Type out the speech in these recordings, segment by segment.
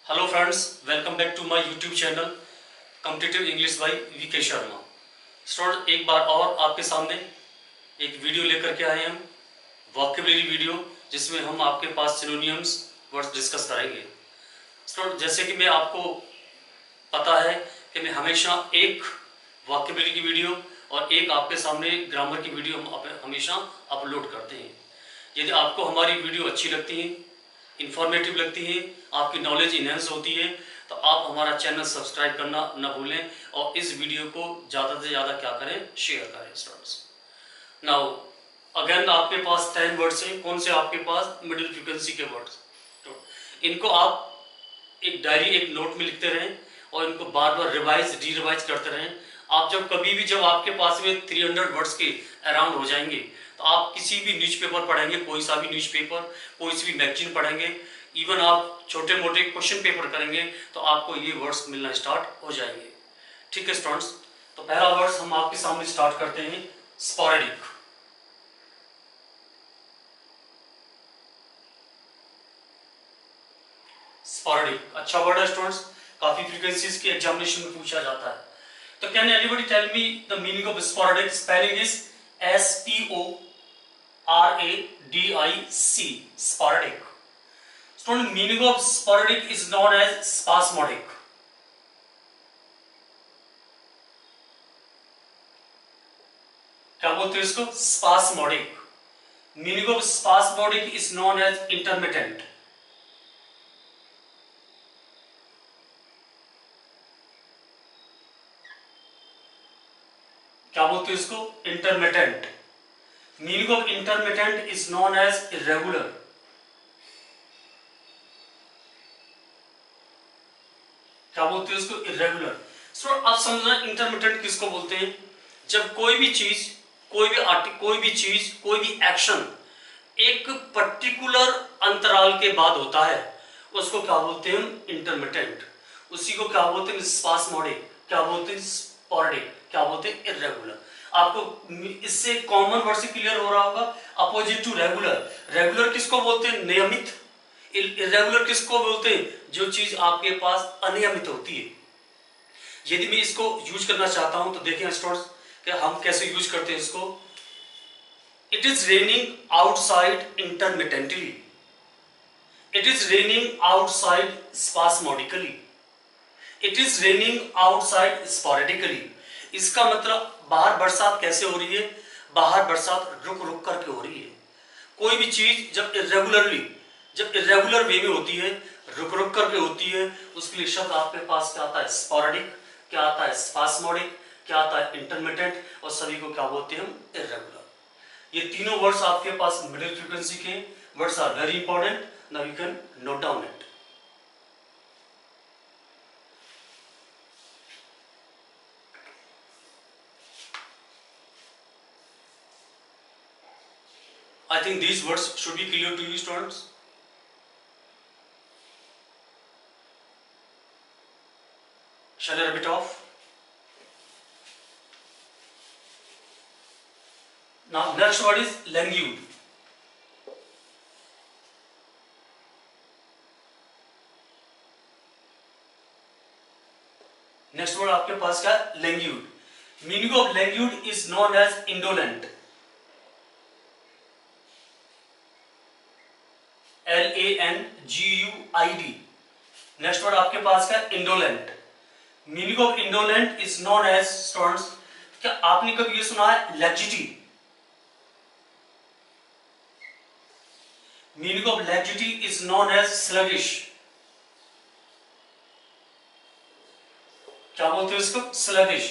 Hello friends, welcome back to my YouTube channel competitive English by VK Sharma. Student, एक बार और आपके सामने एक वीडियो लेकर के आए हैं हम, वोकैबुलरी वीडियो, जिसमें हम आपके पास सिनोनिम्स वर्ड्स डिस्कस करेंगे। स्टूडेंट, जैसे कि मैं आपको पता है कि मैं हमेशा एक वोकैबुलरी की वीडियो और एक आपके सामने ग्रामर की वीडियो हम हमेशा अपलोड करते हैं। यदि आपको हमारी वीडियो अच्छी लगती है, इंफॉर्मेटिव लगती है, आपकी नॉलेज इनहेंस होती है, तो आप हमारा चैनल सब्सक्राइब करना न भूलें और इस वीडियो को ज़्यादा से ज़्यादा क्या करें, शेयर करें। स्टूडेंट्स, नाउ अगेन आपके पास 10 वर्ड्स हैं। कौन से आपके पास? मिडिल फ्रीक्वेंसी के वर्ड्स। तो इनको आप एक डायरी, एक नोट में लिखते रहें और इनको बार बार रिवाइज री रिवाइज करते रहें। आप जब आपके पास में 300 वर्ड्स के अराउंड हो जाएंगे, तो आप किसी भी न्यूज़पेपर पढ़ेंगे, कोई सा भी न्यूज़पेपर, कोई सी भी मैगजीन पढ़ेंगे, इवन आप छोटे मोटे क्वेश्चन पेपर करेंगे, तो आपको ये वर्ड्स मिलना स्टार्ट हो जाएंगे। ठीक है स्टूडेंट्स, तो पहला वर्ड्स हम आपके सामने स्टार्ट करते हैं, स्पोरेडिक। स्पोरेडिक अच्छा वर्ड है स्टूडेंट्स, काफी फ्रीक्वेंसीज की एग्जामिनेशन में पूछा जाता है। तो can anybody tell me the meaning of sporadic? Spelling is SPORADIC, sporadic. Student, meaning of sporadic is known as spasmodic. क्या बोलते हैं इसको? Spasmodic. Meaning of spasmodic is known as intermittent. क्या बोलते हैं इसको? Intermittent. Meaning of intermittent is known as irregular. क्या बोलते हैं इसको? इरेगुलर। सो अब समझना इंटरमिटेंट किसको बोलते हैं। जब कोई भी चीज, कोई भी एक्शन एक पर्टिकुलर अंतराल के बाद होता है, उसको क्या बोलते हैं? इंटरमिटेंट। उसी को क्या बोलते हैं? स्पास्मोडिक। क्या बोलते हैं? स्पोरेडिक। क्या बोलते हैं? इरेगुलर। आपको इससे कॉमन वर्ड से क्लियर हो रहा होगा, अपोजिट टू रेगुलर। रेगुलर किसको बोलते हैं? नियमित। इरेगुलर किसको बोलते हैं? जो चीज आपके पास अनियमित होती है। यदि मैं इसको यूज करना चाहता हूं, तो देखें स्टूडेंट्स कि हम कैसे यूज करते हैं इसको। It is raining outside intermittently. It is raining outside spasmodically. It is raining outside sporadically. इसका मतलब बाहर बरसात कैसे हो रही है? बाहर बरसात रुक रुक करके हो रही है। कोई भी चीज जब इरेगुलर वे में होती है, रुक रुक करके होती है, उसके लिए शब्द आपके पास क्या आता है? स्पोरेडिक। क्या आता है? स्पास्मोडिक। क्या आता है? इंटरमिटेंट। और सभी को क्या बोलते हैं हम? इरेगुलर। ये तीनों वर्ड्स आपके पास मिडिल फ्रीक्वेंसी के words are very important. Now you can note down it. I think these words should be clear to you, students. Shall I repeat off? Now, next word is languid. Next word आपके पास क्या? languid. Meaning of languid is known as indolent. LANGUID. Next word आपके पास क्या? Indolent. Meaning of indolent is known as students, क्या आपने कभी ये सुना है? Laxity. Meaning of laxity is known as sluggish. क्या बोलते हैं इसको? स्लगिश।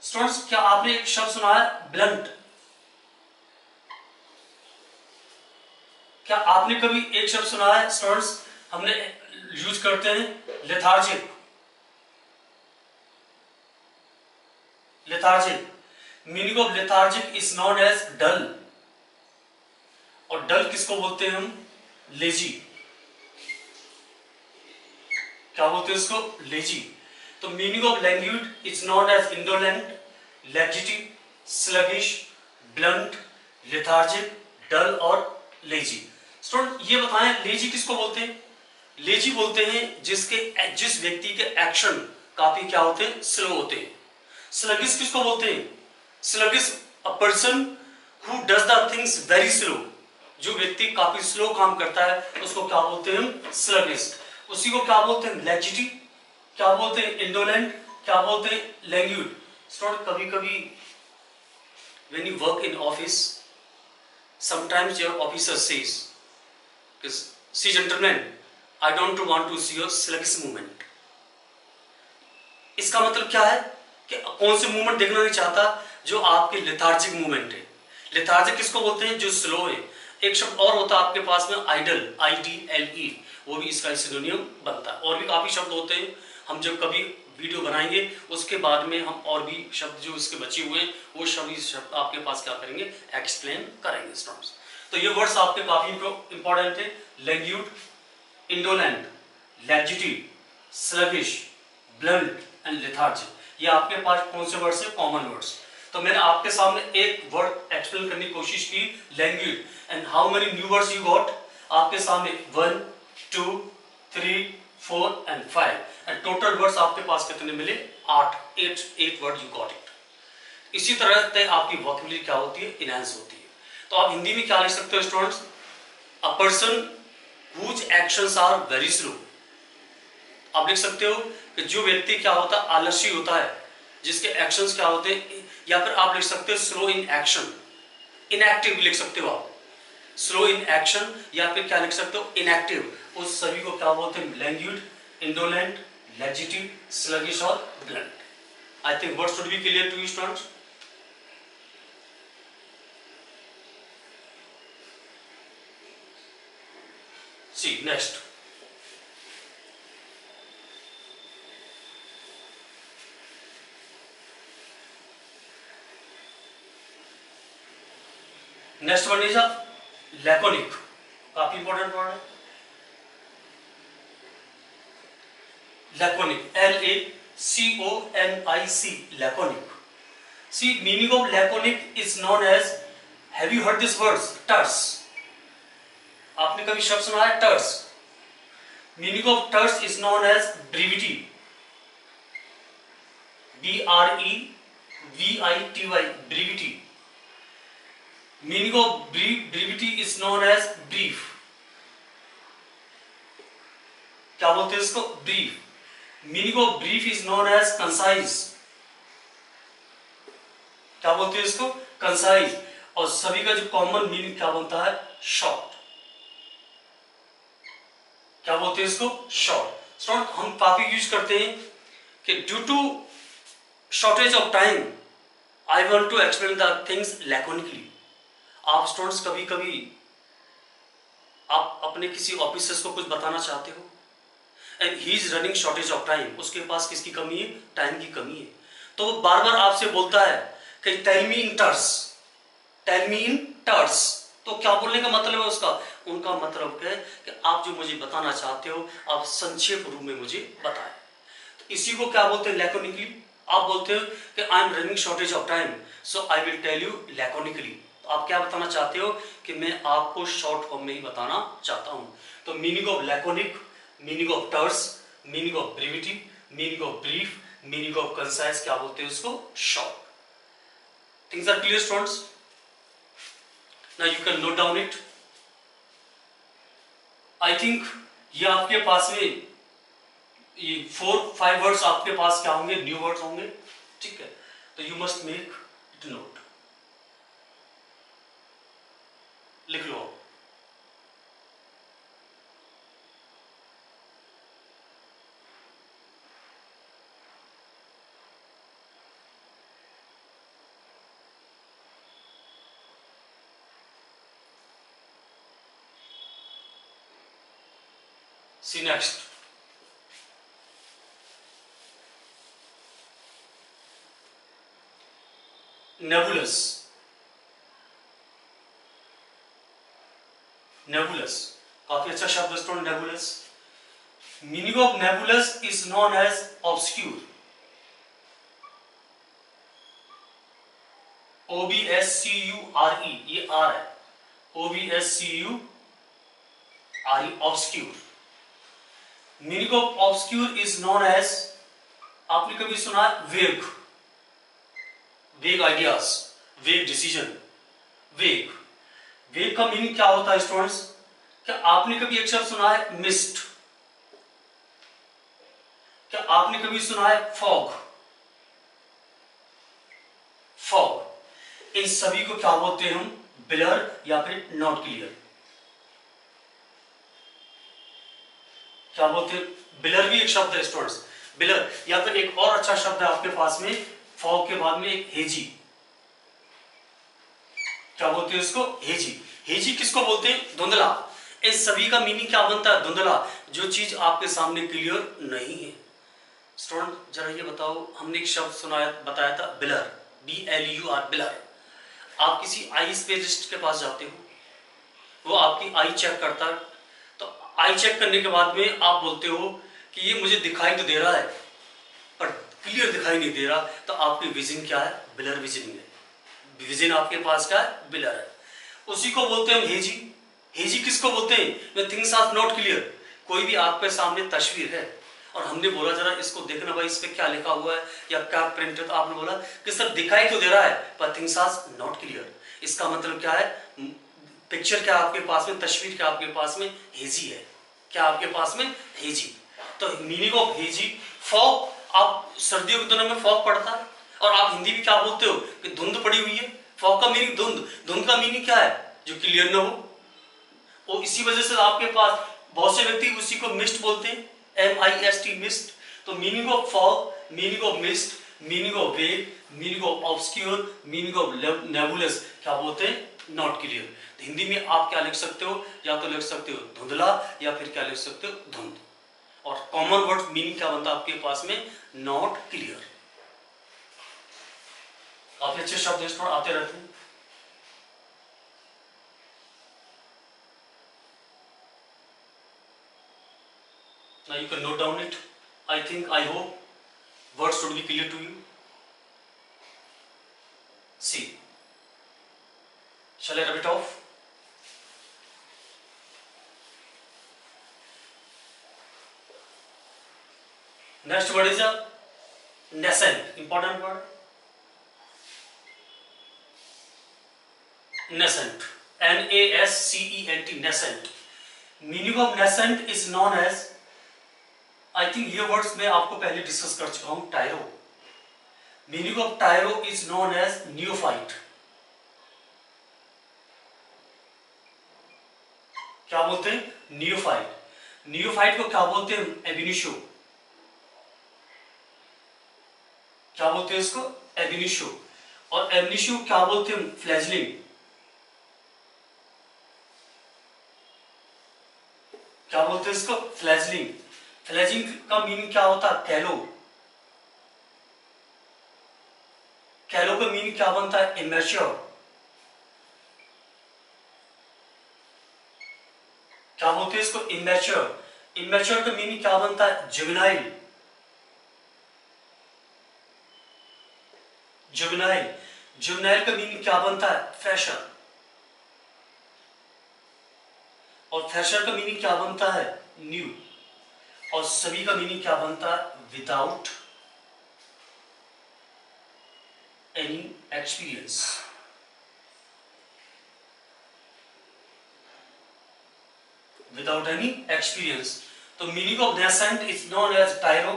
स्टूडेंट्स, क्या आपने एक शब्द सुना है? ब्लंट। क्या आपने कभी एक शब्द सुना है स्टूडेंट्स, हमने यूज करते हैं lethargic. Lethargic. Meaning of lethargic is known as dull. और डल किसको बोलते हैं हम? लेजी। क्या बोलते हैं इसको? लेजी। तो meaning of language is known as indolent, laxity, sluggish, blunt, lethargic, dull और लेजी। स्टूडेंट, ये बताएं लेजी किसको बोलते हैं? लेजी बोलते हैं जिस व्यक्ति के एक्शन काफी क्या होते हैं, स्लो होते हैं। स्लगिश किसको बोलते हैं? Sluggish a person who does the things very slow, जो व्यक्ति काफी स्लो काम करता है उसको क्या बोलते हैं? स्लगिश। उसी को क्या बोलते हैं? लेजिटी, क्या बोलते हैं? इंडोलेंट, क्या बोलते हैं? लैंग्यूड। कभी कभी when you work in office, sometimes your officer says, see gentlemen, I don't want to see your sluggish movement. इसका मतलब क्या है कि कौन से मूवमेंट देखना नहीं चाहता? जो आपके लेथार्जिक मूवमेंट है। लेथार्जिक किसको बोलते हैं? जो स्लो है। एक शब्द और होता है आपके पास में, आइडल, IDLE, वो भी इसका सिनोनियम बनता है। और भी काफी शब्द होते हैं, हम जब कभी वीडियो बनाएंगे उसके बाद में हम और भी शब्द जो इसके बचे हुए हैं वो शब्द आपके पास क्या करेंगे? एक्सप्लेन करेंगे स्टूडेंट्स। तो ये वर्ड्स आपके काफी इंपॉर्टेंट है। Languid, indolent, laxity, sluggish, blunt and lethargic. ये आपके पास कौन से वर्ड्स है? Common words. तो मैंने आपके सामने एक वर्ड एक्सप्लेन करने की कोशिश की, languid. And how many new words you got? आपके सामने 1 2 3 4 and 5 एंड टोटल वर्ड्स आपके पास कितने मिले? 8 वर्ड यू गॉट इट। इसी तरह से आपकी वोकैबुलरी क्या होती है? इनहैंस होती है। तो आप हिंदी में क्या लिख सकते हो students? A person whose actions are very slow. आप लिख सकते हो कि जो व्यक्ति क्या होता है? आलसी होता है, जिसके एक्शंस क्या होते हैं। या फिर आप लिख सकते हो स्लो इन एक्शन, इनएक्टिव भी लिख सकते हो आप। स्लो इन एक्शन या फिर क्या लिख सकते हो? इनएक्टिव। उस सभी को क्या बोलते हैं? लैंग्यूड, इंडोलेंट, लेजिटी, स्लगिश और blunt. I think word should be clear to you students. See next, next one is laconic. काफी इंपॉर्टेंट वर्ड है laconic, LACONIC, laconic. See, meaning of laconic is known as, have you heard this word? Terse. आपने कभी शब्द सुना है terse? Meaning of terse is known as brevity. BREVITY, brevity. Meaning of brevity is known as brief. क्या बोलते हैं इसको? Brief. Meaning of brief is known as concise. क्या बोलते हैं इसको? Concise. और सभी का जो कॉमन मीनिंग क्या बनता है? शॉर्ट। क्या बोलते हैं इसको? शॉर्ट। शॉर्ट हम काफी यूज करते हैं कि due to shortage of time I want to explain the things laconically. आप स्टूडेंट्स कभी कभी आप अपने किसी ऑफिसर्स को कुछ बताना चाहते हो and he is running shortage of time, उसके पास किसकी कमी है? टाइम की कमी है। तो वो बार बार आपसे बोलता है कि टेल मी इन टर्स, टेल मी इन टर्स। तो क्या बोलने का मतलब है उसका? उनका मतलब है कि आप जो मुझे बताना चाहते हो आप संक्षेप रूप में मुझे बताएं। तो इसी को क्या बोलते हैं? लैकोनिकली। आप बोलते हो कि I am running shortage of time so I will tell you laconically. तो आप क्या बताना चाहते हो? कि मैं आपको शॉर्ट फॉर्म में ही बताना चाहता हूं। तो meaning of laconic, meaning of terse, meaning of brevity, meaning of brief, meaning of concise, क्या बोलते हैं उसको? Short. Things are clear students? Now you can note down it. I think ये आपके पास में ये 4-5 वर्ड्स आपके पास क्या होंगे? न्यू वर्ड्स होंगे। ठीक है, तो you must make it note. लिख लो। See next. Nebulous. Nebulous. काफी अच्छा शब्द है student, nebulous. Meaning of nebulous is known as obscure. OBSCURE, ये R है। OBSCURE, obscure. Meaning of obscure is known as, आपने कभी सुना है वेग, वेग आइडियाज, वेग डिसीजन, वेग। वेग का मीनिंग क्या होता है स्टूडेंट्स? क्या आपने कभी एक शब्द सुना है मिस्ट? क्या आपने कभी सुना है फॉग? फॉग, इन सभी को क्या बोलते हैं हम? ब्लर या फिर नॉट क्लियर। क्या बोलते हैं? ब्लर भी एक शब्द है स्टूडेंट्स, ब्लर। या फिर एक और अच्छा शब्द है आपके पास में, फॉग के बाद में एक हेजी। क्या बोलते हैं इसको? हेजी। हेजी किसको बोलते हैं? धुंधला। इन सभी का मीनिंग क्या बनता है? धुंधला, जो चीज आपके सामने क्लियर नहीं है। स्टूडेंट जरा ये बताओ, हमने एक शब्द सुनाया बताया था ब्लर, BLUR, ब्लर। आप किसी आई स्पेशलिस्ट के पास जाते हो, वो आपकी आई चेक करता है, तो आई चेक करने के बाद में आप बोलते हो कि ये मुझे दिखाई तो दे रहा है पर क्लियर दिखाई नहीं दे रहा, तो आपकी विजन क्या है? ब्लर विजन है। विजन आपके पास का है, ब्लर है। उसी को बोलते हैं हम हेजी। हेजी किसको बोलते हैं? When things are not clear. कोई भी आपके सामने तस्वीर है और हमने बोला जरा इसको देखना भाई, इस पे क्या लिखा हुआ है या क्या प्रिंट है, तो आपने बोला कि सर दिखाई तो दे रहा है पर थिंग्स आर नॉट क्लियर। इसका मतलब क्या है? पिक्चर क्या आपके पास में, तस्वीर क्या आपके पास में? हेजी है। क्या आपके पास में? हेजी। तो मीनिंग ऑफ हेजी, फॉग। आप सर्दियों के दिनों में फॉग पड़ता है और आप हिंदी में क्या बोलते हो कि धुंध पड़ी हुई है। फॉग का मीनिंग धुंध। धुंध का मीनिंग क्या है? जो क्लियर न हो। और इसी वजह से आपके पास बहुत से व्यक्ति उसी को मिस्ट बोलते हैं, MIST, मिस्ट। तो meaning of fog, meaning of mist, meaning of vague, meaning of obscure, meaning of nebulous, क्या बोलते हैं? Not clear. हिंदी में आप क्या लिख सकते हो? या तो लिख सकते हो धुंधला या फिर क्या लिख सकते हो? धुंध। और कॉमन वर्ड मीनिंग क्या बनता है आपके पास में? Not clear. काफी अच्छे शब्द इस पर आते रहते हैं। Now you can note down it. I hope words should be clear to you. See, shall I rub it off? Next word is a nascent. Important word. Nascent. NASCENT. Nascent. Meaning of nascent is known as, I think ये words मैं आपको पहले discuss कर चुका हूं, tyro. Meaning of tyro is known as neophyte. क्या बोलते हैं? नियोफाइट। नियोफाइट को क्या बोलते हैं? एबिनिशो। क्या बोलते हैं इसको? एबिनिशो। और एबिनिशो क्या बोलते हैं? फ्लैजलिंग। क्या बोलते हैं इसको? फ्लैजलिंग। फ्लैजिंग का मीनिंग क्या होता है? कैलो। कैलो का मीनिंग क्या बनता है? इमेच्योर। क्या बोलते हैं इसको? इमेच्योर। इमेच्योर का मीनिंग क्या बनता है? जुवेनाइल। जुवेनाइल। जुवेनाइल का मीनिंग क्या बनता है? फ्रेशर। और फ्रेशर का मीनिंग क्या बनता है? न्यू। और सभी का मीनिंग क्या बनता है? Without any experience. Without any experience. तो meaning of nascent is known as tyro,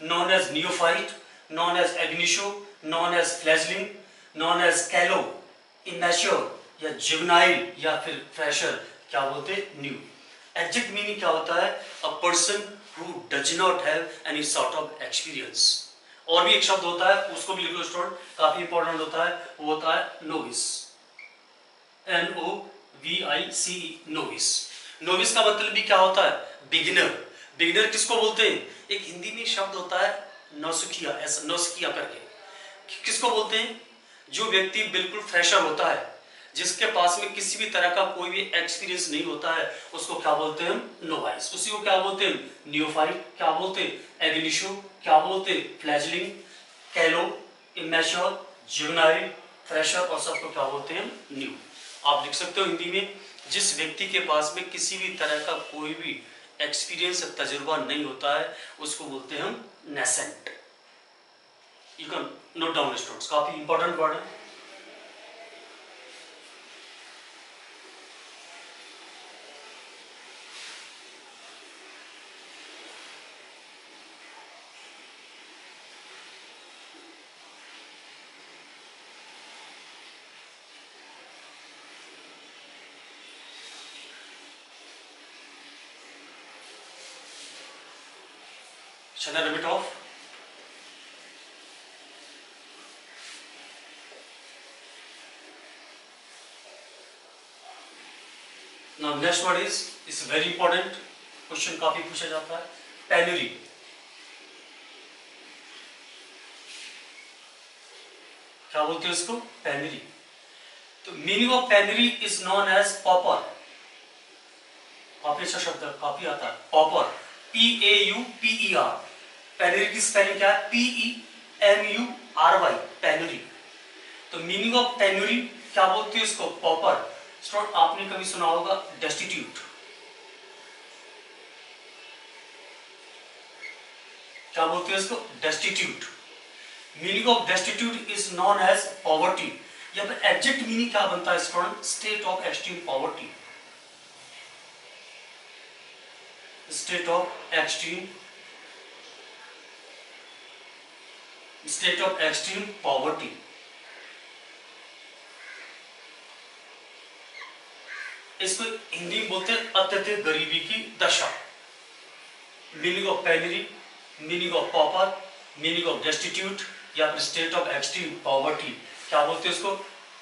known as neophyte, known as ab initio, known as fledgling, known as callow, immature या जुवेनाइल या फिर फ्रेशर, क्या बोलते हैं? न्यू। एग्जैक्ट मीनिंग क्या होता है? A person who does not have any sort of experience। और भी एक शब्द होता है, उसको भी लिख लो स्टूडेंट, काफी इंपॉर्टेंट होता है, वो होता है नोविस। NOVICE, novice. नोविस का मतलब भी क्या होता है? बिगिनर। बिगिनर किसको बोलते हैं? एक हिंदी में शब्द होता है नौसिखिया, ऐसा नौसिखिया करके। किसको बोलते हैं? जो व्यक्ति बिल्कुल फ्रेशर होता है, जिसके पास में किसी भी तरह का कोई भी एक्सपीरियंस नहीं होता है, उसको क्या बोलते हैं? नोवाइस। उसी को क्या बोलते हैं? नियोफाइट। क्या बोलते हैं? एबिनिशो। क्या बोलते हैं? फ्लैजलिंग, कैलो, इमेच्योर, जुवेनाइल, फ्रेशर, और सबको क्या बोलते हैं? न्यू। आप लिख सकते हो हिंदी में, जिस व्यक्ति के पास में किसी भी तरह का कोई भी एक्सपीरियंस तजुर्बा नहीं होता है उसको बोलते हैं हम nascent. You can note down students, काफी इंपॉर्टेंट वर्ड है। Shall I rub it off? Now next word is very important, question काफी पूछा जाता है, पेनुरी। क्या बोलते हैं इसको? पेनुरी। तो meaning of penury is known as pauper. काफी अच्छा शब्द है, काफी आता है, पॉपर, PAUPER। पेनुरी की स्पेलिंग क्या है? PEMURY, पेनुरी। तो मीनिंग ऑफ पेनुरी क्या बोलते हैं इसको? पॉपर। स्टूडेंट आपने कभी सुना होगा डेस्टिट्यूट। क्या बोलते हैं इसको? Destitute. Meaning of destitute is known as poverty. यहाँ पे एग्जैक्ट मीनिंग क्या बनता है student? State of extreme poverty. State of extreme poverty. इसको हिंदी में बोलते हैं अत्यधिक गरीबी की दशा। Meaning of penury, meaning of pauper, meaning of destitute या फिर स्टेट ऑफ एक्सट्रीम पॉवर्टी। क्या बोलते हैं इसको?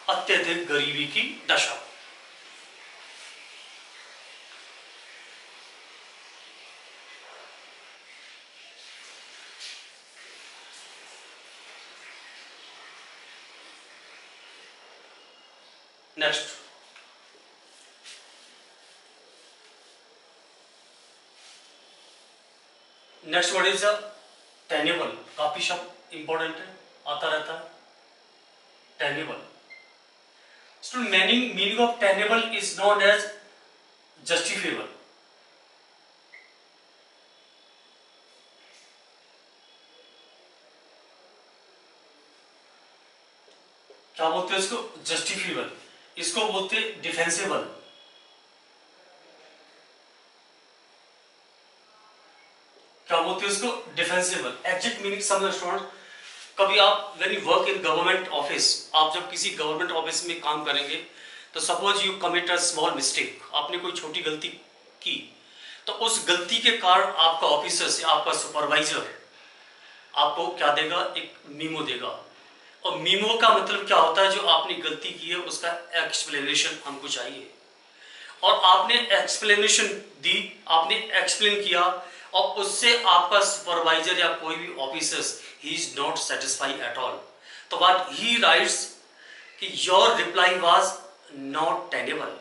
अत्यधिक गरीबी की दशा। Next, next word is tenable. काफी शब्द इंपॉर्टेंट है, आता रहता है, tenable. Student meaning of tenable is known as justifiable. क्या बोलते हैं इसको? जस्टिफिएबल। इसको बोलते हैं डिफेंसिबल। क्या बोलते हैं इसको? डिफेंसिबल। एग्जैक्ट मीनिंग समझो स्टूडेंट। कभी आप when you work in government office, आप जब किसी गवर्नमेंट ऑफिस में काम करेंगे तो suppose you commit a small mistake, आपने कोई छोटी गलती की, तो उस गलती के कारण आपका ऑफिसर से आपका सुपरवाइजर आपको क्या देगा? एक मीमो देगा। और मीमो का मतलब क्या होता है? जो आपने गलती की है उसका एक्सप्लेनेशन हमको चाहिए। और आपने एक्सप्लेनेशन दी, आपने एक्सप्लेन किया, और उससे आपका सुपरवाइजर या कोई भी officers he is not satisfied at all. तो व्हाट ही राइट्स कि your reply was not tenable.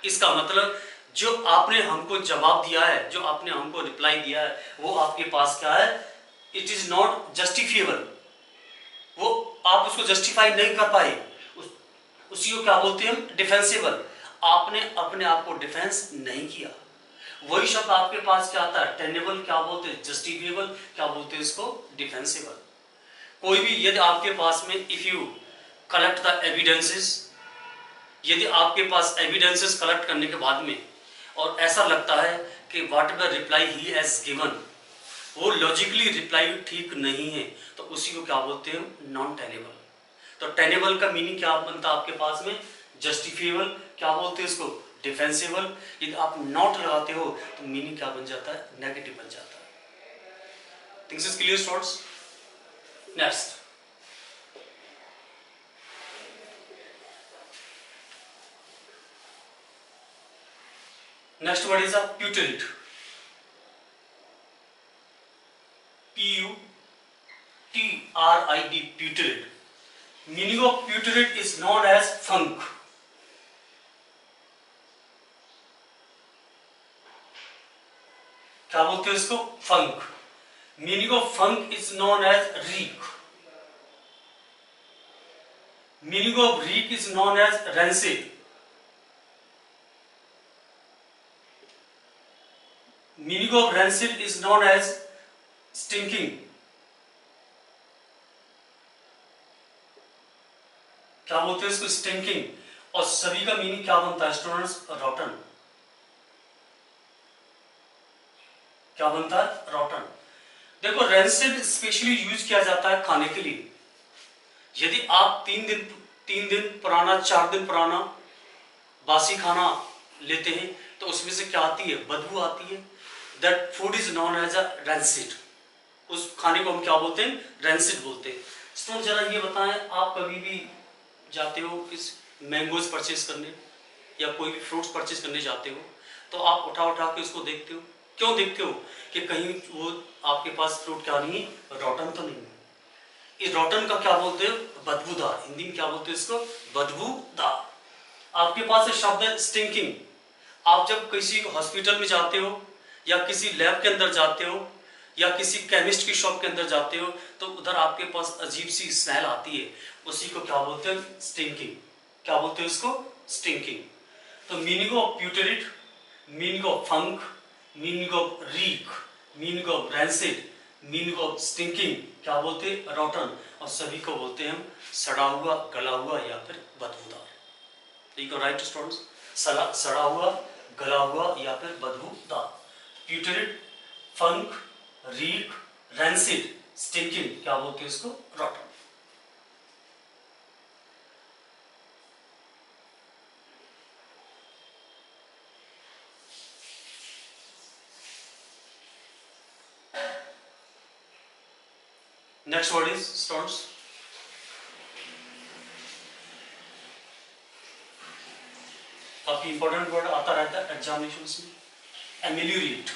इसका मतलब जो आपने हमको जवाब दिया है, जो आपने हमको रिप्लाई दिया है, वो आपके पास क्या है? It is not justifiable. वो आप उसको जस्टिफाई नहीं कर पाए, उसी को क्या बोलते हैं हम? डिफेंसिबल। आपने अपने आप को डिफेंस नहीं किया। वही शब्द आपके पास क्या आता है? टेनेबल। क्या बोलते हैं? जस्टिफिएबल। क्या बोलते हैं इसको? डिफेंसिबल। कोई भी यदि आपके पास में if you collect the evidences, यदि आपके पास एविडेंसेस कलेक्ट करने के बाद में और ऐसा लगता है कि what ever reply he has given वो लॉजिकली रिप्लाई ठीक नहीं है, तो उसी को क्या बोलते हैं? Non tenable. तो टेनेबल का मीनिंग क्या बनता है आपके पास में? जस्टिफिएबल। क्या बोलते हैं इसको? डिफेंसिबल। यदि आप नॉट लगाते हो तो मीनिंग क्या बन जाता है? नेगेटिव बन जाता है। Things is clear students? Next, next word is a putrid. PUTRID, putrid. Meaning of putrid is known as funk. क्या बोलते हैं इसको? Funk. Meaning of funk is known as reek. Meaning of reek is known as rancid. Meaning of rancid is known as stinking. क्या बोलते हैं इसको? Stinking. और सभी का मीनिंग क्या बनता है स्टूडेंट्स? रॉटन। क्या बनता है? रॉटन। देखो रेंसिड स्पेशली यूज किया जाता है खाने के लिए। यदि आप 3 दिन पुराना, 4 दिन पुराना बासी खाना लेते हैं तो उसमें से क्या आती है? बदबू आती है। That food is known as a rancid. उस खाने को हम क्या बोलते हैं? रेंसिड बोलते हैं। स्टूडेंट जरा ये बताएं, आप कभी भी जाते हो किस मैंगोज परचेज करने या कोई भी फ्रूट्स परचेज करने जाते हो तो आप उठा के उसको देखते हो। क्यों देखते हो? कि कहीं वो आपके पास फ्रूट क्या नहीं है? रॉटन तो नहीं है। इस रॉटन का क्या बोलते हैं? बदबूदार। हिंदी में क्या बोलते हैं इसको? बदबूदार। आपके पास शब्द है स्टिंकिंग। आप जब किसी हॉस्पिटल में जाते हो या किसी लैब के अंदर जाते हो या किसी केमिस्ट की शॉप के अंदर जाते हो तो उधर आपके पास अजीब सी स्मेल आती है, उसी को क्या बोलते हैं? स्टिंकिंग। क्या बोलते हैं उसको? स्टिंकिंग। तो meaning of putrid, meaning of funk, meaning of reek, meaning of rancid, meaning of stinking क्या बोलते हैं? रॉटन। और सभी को बोलते हैं हम सड़ा हुआ, गला हुआ या फिर बदबूदार। ठीक है राइट स्टूडेंट्स? सड़ा हुआ, गला हुआ या फिर बदबूदार। प्यूटरिट, फंक, रीक, रैंसिड, स्टिंकिंग क्या बोलते हैं इसको? रॉटन। नेक्स्ट वर्ड इज स्टूडेंट्स, काफी इंपॉर्टेंट वर्ड आता रहता है एग्जामिनेशंस में, एमिल्यूरेट।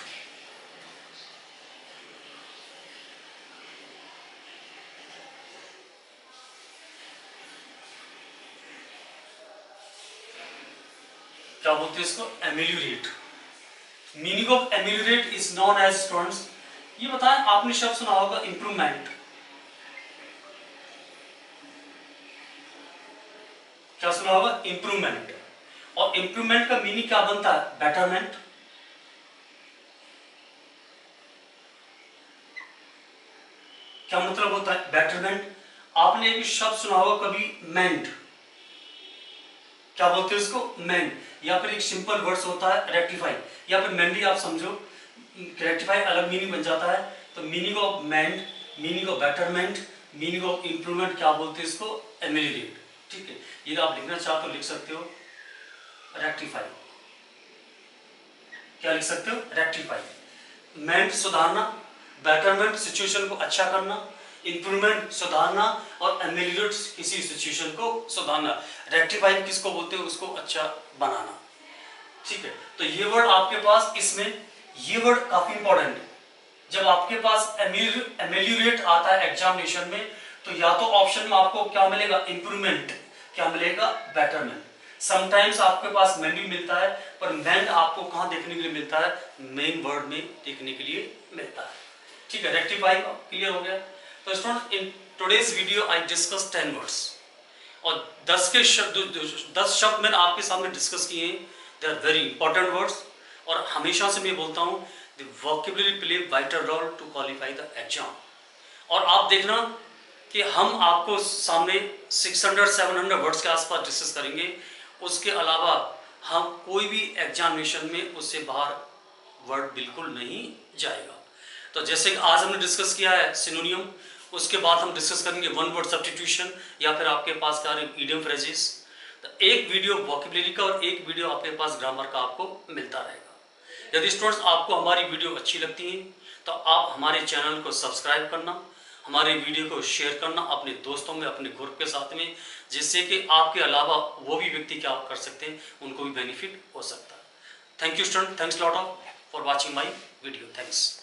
क्या बोलते हैं इसको? Ameliorate. Meaning of ameliorate is known as students, ये बताएं, आपने शब्द सुना होगा इंप्रूवमेंट। क्या सुना होगा? इंप्रूवमेंट। और इंप्रूवमेंट का मीनिंग क्या बनता है? बेटरमेंट। क्या मतलब होता है? बेटरमेंट। आपने एक शब्द सुना होगा कभी मेंट। क्या बोलते हैं उसको? मेंट। या फिर एक सिंपल वर्ड्स होता है रेक्टिफाई, या फिर मेंडी आप समझो, रेक्टिफाई अलग मीनिंग बन जाता है। तो meaning of meant, meaning of betterment, meaning of improvement क्या बोलते हैं इसको? एमिलिएट। ठीक है, ये आप लिखना चाहो तो लिख सकते हो रेक्टिफाई। क्या लिख सकते हो? रेक्टिफाई। मेंट सुधारना, बेटरमेंट सिचुएशन को अच्छा करना, इंप्रूवमेंट सुधारना और एमिलिएट किसी सिचुएशन को सुधारना। रेक्टिफाई किसको बोलते हैं? उसको अच्छा बनाना। ठीक है, तो ये वर्ड आपके पास, इसमें ये वर्ड काफी इंपॉर्टेंट है। जब आपके पास एमिलिएट आता है एग्जामिनेशन में तो या तो ऑप्शन में आपको क्या मिलेगा? इंप्रूवमेंट, क्या मिलेगा? बेटरमेंट। समटाइम्स आपके पास मेंड भी मिलता है, पर मेंड आपको कहां देखने के लिए मिलता है? मेन वर्ड में देखने के लिए मिलता है। ठीक है, रेक्टिफाई क्लियर हो गया। तो student, in today's video I discuss 10 words और 10 शब्द मैंने आपके सामने डिस्कस किए हैं। They are very important words और हमेशा से मैं बोलता हूं the vocabulary play vital role to qualify the exam. और आप देखना कि हम आपको सामने 600-700 वर्ड्स के आसपास डिस्कस करेंगे। उसके अलावा हम कोई भी एग्जामिनेशन में उससे बाहर वर्ड बिल्कुल नहीं जाएगा। तो जैसे कि आज हमने डिस्कस किया है सिनोनियम, उसके बाद हम डिस्कस करेंगे वन वर्ड सब्स्टिट्यूशन या फिर आपके पास क्या है इडियम फ्रेजेस। तो एक वीडियो वोकैबुलरी का और एक वीडियो आपके पास ग्रामर का आपको मिलता रहेगा। यदि स्टूडेंट्स आपको हमारी वीडियो अच्छी लगती है तो आप हमारे चैनल को सब्सक्राइब करना, हमारे वीडियो को शेयर करना अपने दोस्तों में, अपने ग्रुप के साथ में, जिससे कि आपके अलावा वो भी व्यक्ति क्या कर सकते हैं, उनको भी बेनिफिट हो सकता है। Thank you student, thanks lot of for watching my video, thanks.